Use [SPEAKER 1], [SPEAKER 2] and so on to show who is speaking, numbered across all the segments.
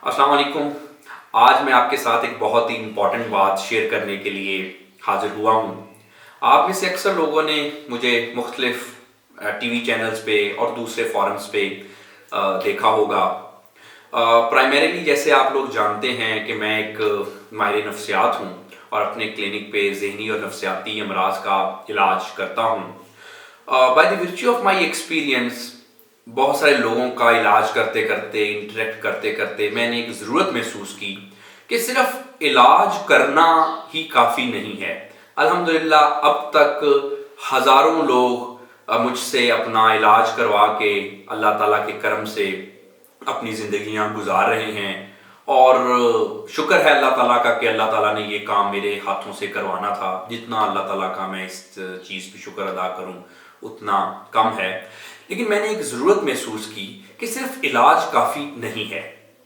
[SPEAKER 1] अस्सलाम वालेकुम। आज मैं आपके साथ एक बहुत ही इम्पॉर्टेंट बात शेयर करने के लिए हाजिर हुआ हूँ। आप में से अक्सर लोगों ने मुझे मुख्तलिफ टीवी चैनल्स पे और दूसरे फोरम्स पे देखा होगा। प्राइमरीली जैसे आप लोग जानते हैं कि मैं एक माहिर नफ्सियात हूँ और अपने क्लिनिक पे ज़हनी और नफ्सियाती अमराज का इलाज करता हूँ। By the virtue of my experience बहुत सारे लोगों का इलाज करते करते, इंटरेक्ट करते करते मैंने एक ज़रूरत महसूस की कि सिर्फ इलाज करना ही काफ़ी नहीं है। अल्हम्दुलिल्लाह अब तक हज़ारों लोग मुझसे अपना इलाज करवा के अल्लाह ताला के करम से अपनी ज़िंदगियां गुजार रहे हैं और शुक्र है अल्लाह ताला का कि अल्लाह ताला ने ये काम मेरे हाथों से करवाना था। जितना अल्लाह ताला का मैं इस चीज़ पे शुक्र अदा करूं उतना कम है। लेकिन मैंने एक ज़रूरत महसूस की कि सिर्फ इलाज काफ़ी नहीं है।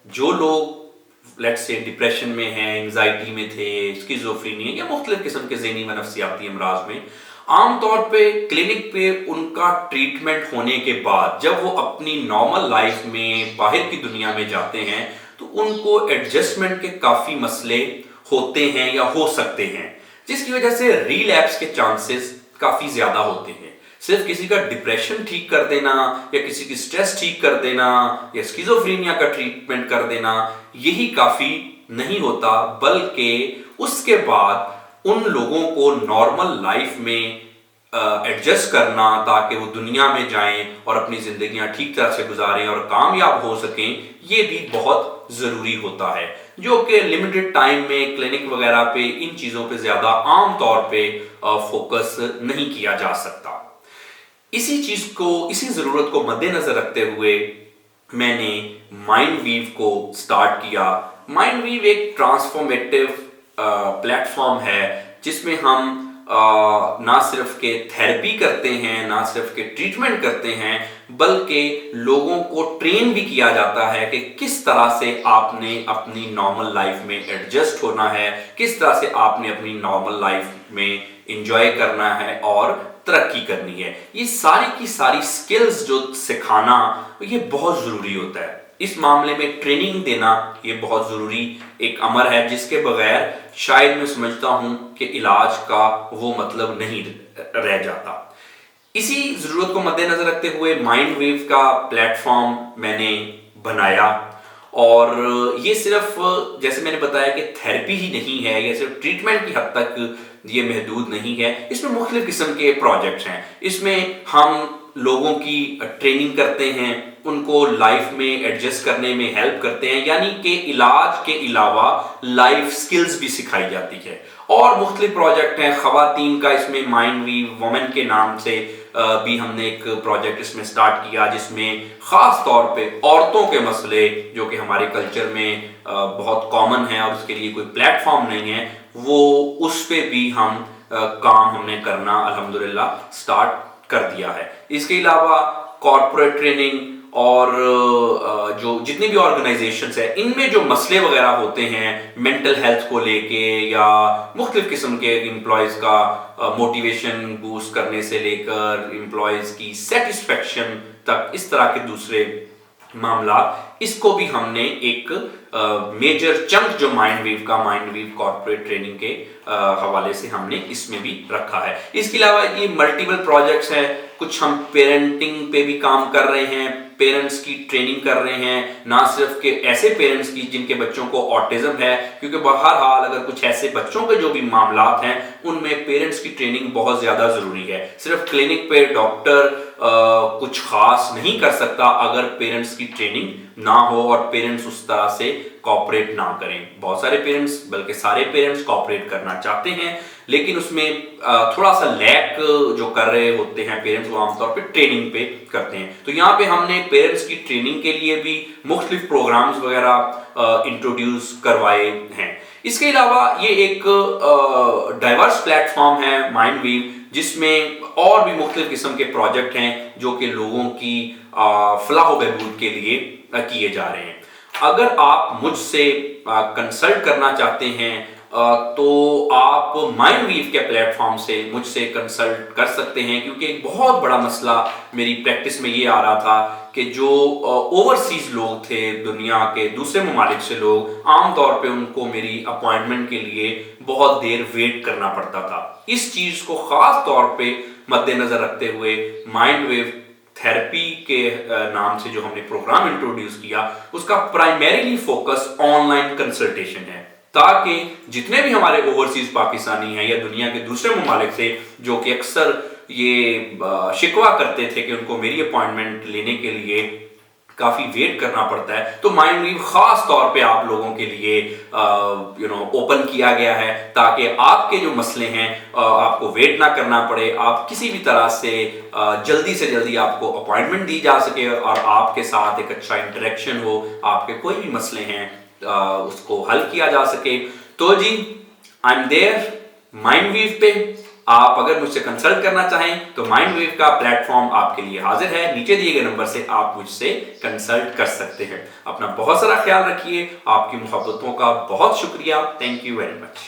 [SPEAKER 1] जो लोग लेट्स से डिप्रेशन में हैं, एंजाइटी में थे, स्किज़ोफ्रेनिया या मुख्तलिफ किस्म के ज़हनी व नफ्सियाती अमराज में, आमतौर पे क्लिनिक पे उनका ट्रीटमेंट होने के बाद जब वो अपनी नॉर्मल लाइफ में बाहर की दुनिया में जाते हैं तो उनको एडजस्टमेंट के काफ़ी मसले होते हैं या हो सकते हैं, जिसकी वजह से रीलैप्स के चांसेस काफ़ी ज़्यादा होते हैं। सिर्फ किसी का डिप्रेशन ठीक कर देना या किसी की स्ट्रेस ठीक कर देना या स्किज़ोफ्रेनिया का ट्रीटमेंट कर देना यही काफ़ी नहीं होता, बल्कि उसके बाद उन लोगों को नॉर्मल लाइफ में एडजस्ट करना ताकि वो दुनिया में जाएं और अपनी ज़िंदगियां ठीक तरह से गुजारें और कामयाब हो सकें, ये भी बहुत ज़रूरी होता है, जो कि लिमिटेड टाइम में क्लिनिक वगैरह पे इन चीज़ों पे ज़्यादा आम तौर पे फोकस नहीं किया जा सकता। इसी ज़रूरत को मद्देनज़र रखते हुए मैंने माइंडवीव को स्टार्ट किया। माइंडवीव एक ट्रांसफॉर्मेटिव प्लेटफॉर्म है जिसमें हम ना सिर्फ के थेरेपी करते हैं, ना सिर्फ के ट्रीटमेंट करते हैं, बल्कि लोगों को ट्रेन भी किया जाता है कि किस तरह से आपने अपनी नॉर्मल लाइफ में एडजस्ट होना है, किस तरह से आपने अपनी नॉर्मल लाइफ में इंजॉय करना है और तरक्की करनी है। ये सारी की सारी स्किल्स जो सिखाना ये बहुत ज़रूरी होता है। इस मामले में ट्रेनिंग देना ये बहुत ज़रूरी एक अमर है, जिसके बगैर शायद मैं समझता हूँ कि इलाज का वो मतलब नहीं रह जाता। इसी ज़रूरत को मद्देनज़र रखते हुए माइंडवेव का प्लेटफॉर्म मैंने बनाया और ये सिर्फ जैसे मैंने बताया कि थेरेपी ही नहीं है या सिर्फ ट्रीटमेंट की हद तक ये महदूद नहीं है। इसमें मुख्तलिफ किस्म के प्रोजेक्ट्स हैं। इसमें हम लोगों की ट्रेनिंग करते हैं, उनको लाइफ में एडजस्ट करने में हेल्प करते हैं, यानी कि इलाज के अलावा लाइफ स्किल्स भी सिखाई जाती है। और मुख्तलिफ प्रोजेक्ट हैं ख़वातीन का, इसमें माइंडवीव वुमेन के नाम से भी हमने एक प्रोजेक्ट इसमें स्टार्ट किया, जिसमें ख़ास तौर पे औरतों के मसले जो कि हमारे कल्चर में बहुत कॉमन है और उसके लिए कोई प्लेटफॉर्म नहीं है, वो उस पे भी हम काम हमने करना अल्हम्दुलिल्लाह स्टार्ट कर दिया है। इसके अलावा कॉर्पोरेट ट्रेनिंग और जो जितनी भी ऑर्गेनाइजेशंस है इनमें जो मसले वगैरह होते हैं मेंटल हेल्थ को लेके या मुख्तलिफ किस्म के एम्प्लॉयज़ का मोटिवेशन बूस्ट करने से लेकर एम्प्लॉयज़ की सेटिस्फेक्शन तक, इस तरह के दूसरे मामला, इसको भी हमने एक मेजर चंक जो माइंडवीव कॉर्पोरेट ट्रेनिंग के हवाले से हमने इसमें भी रखा है। इसके अलावा ये मल्टीपल प्रोजेक्ट्स हैं। कुछ हम पेरेंटिंग पे भी काम कर रहे हैं, पेरेंट्स की ट्रेनिंग कर रहे हैं, ना सिर्फ के ऐसे पेरेंट्स की जिनके बच्चों को ऑटिज्म है, क्योंकि बहरहाल अगर कुछ ऐसे बच्चों के जो भी मामलात हैं उनमें पेरेंट्स की ट्रेनिंग बहुत ज़्यादा ज़रूरी है। सिर्फ क्लिनिक पे डॉक्टर कुछ खास नहीं कर सकता अगर पेरेंट्स की ट्रेनिंग ना हो और पेरेंट्स उस तरह से कॉपरेट ना करें। बहुत सारे पेरेंट्स, बल्कि सारे पेरेंट्स कॉपरेट करना चाहते हैं, लेकिन उसमें थोड़ा सा लैक जो कर रहे होते हैं पेरेंट्स, वो आमतौर पे ट्रेनिंग पे करते हैं। तो यहाँ पे हमने पेरेंट्स की ट्रेनिंग के लिए भी मुख्तलिफ प्रोग्राम्स वगैरह इंट्रोड्यूस करवाए हैं। इसके अलावा ये एक डाइवर्स प्लेटफॉर्म है माइंडवीव, जिसमें और भी मुख्तलिफ किस्म के प्रोजेक्ट हैं जो कि लोगों की फलाह व बहबूद के लिए किए जा रहे हैं। اگر آپ مجھ سے کنسلٹ کرنا چاہتے ہیں تو آپ مائنڈ ویو کے پلیٹ فارم سے مجھ سے کنسلٹ کر سکتے ہیں، کیونکہ ایک بہت بڑا مسئلہ میری پریکٹس میں یہ آ رہا تھا کہ جو اوورسیز لوگ تھے، دنیا کے دوسرے ممالک سے لوگ، عام طور پہ ان کو میری اپوائنٹمنٹ کے لیے بہت دیر ویٹ کرنا پڑتا تھا۔ اس چیز کو خاص طور پہ مد نظر رکھتے ہوئے مائنڈ ویو تھراپی کے نام سے جو ہم نے پروگرام انٹروڈیوس کیا، اس کا primarily focus on line consultation ہے، تاکہ جتنے بھی ہمارے اوورسیز پاکستانی ہیں یا دنیا کے دوسرے ممالک سے جو کہ اکثر یہ شکوہ کرتے تھے کہ ان کو میری اپوائنٹمنٹ لینے کے لیے کافی ویٹ کرنا پڑتا ہے، تو مائنڈ ویو خاص طور پہ آپ لوگوں کے لیے اوپن کیا گیا ہے، تاکہ آپ کے جو مسئلے ہیں آپ کو ویٹ نہ کرنا پڑے، آپ کسی بھی طرح سے جلدی سے جلدی آپ کو اپوائنٹمنٹ دی جا سکے اور آپ کے ساتھ ایک اچھا انٹریکشن ہو، آپ کے کوئی بھی مسئلے ہیں اس کو حل کیا جا سکے۔ تو جی I am there mind view پہ، آپ اگر مجھ سے کنسلٹ کرنا چاہیں تو مائنڈ ویو کا پلیٹ فارم آپ کے لیے حاضر ہے، نیچے دیے گئے نمبر سے آپ مجھ سے کنسلٹ کر سکتے ہیں۔ اپنا بہت سارا خیال رکھیے، آپ کی محبتوں کا بہت شکریہ، تھینک یو ویری مچ۔